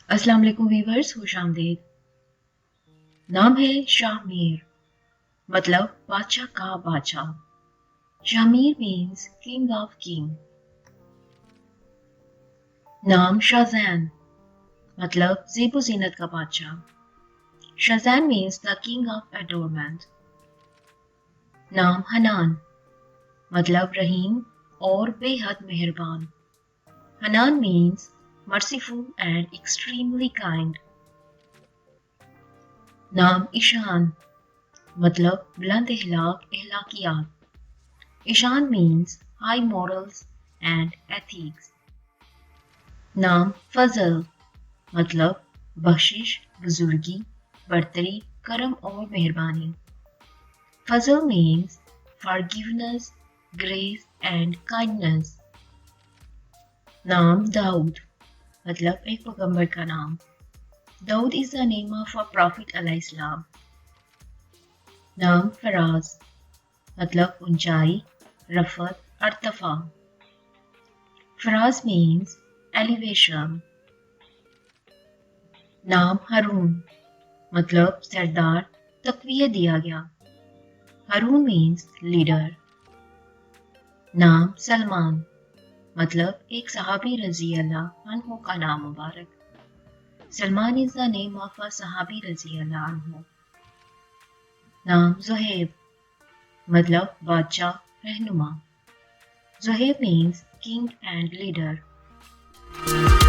अस्सलाम वालेकुम वीवर्स, खुश आमदीद। नाम है शहमीर, मतलब बादशाह का बादशाह। Shahmir means king of king. नाम शहजाin, मतलब ज़ेबो ज़ीनत का बादशाह। शहजाin means the king of adornment. नाम हनान, मतलब रहीम और बेहद मेहरबान। Hanan means merciful and extremely kind. नाम ईशान, मतलब बुलंद अखलाकियात। Ishan means high morals and ethics. नाम फजल, मतलब बख्शिश, बुजुर्गी, बरतरी, करम और मेहरबानी। Fazal means forgiveness, grace and kindness. नाम दाऊद, मतलब एक पैगंबर का नाम। Dawood is the name of a prophet अलैहिस्सलाम। नाम फराज, मतलब ऊंचाई, रफत, अर्तफा। Faraz means elevation. नाम हारून, मतलब सरदार, तकवीयत दिया गया। Haroon means leader. नाम सलमान, मतलब एक सहाबी रजी अल्लाह अन्हु का नाम मुबारक। Salman is the name of a सहाबी रजी अल्लाह अन्हु। नाम जोहाib, मतलब बादशाह, रहनुमा। जोहाib मीन्स किंग एंड लीडर।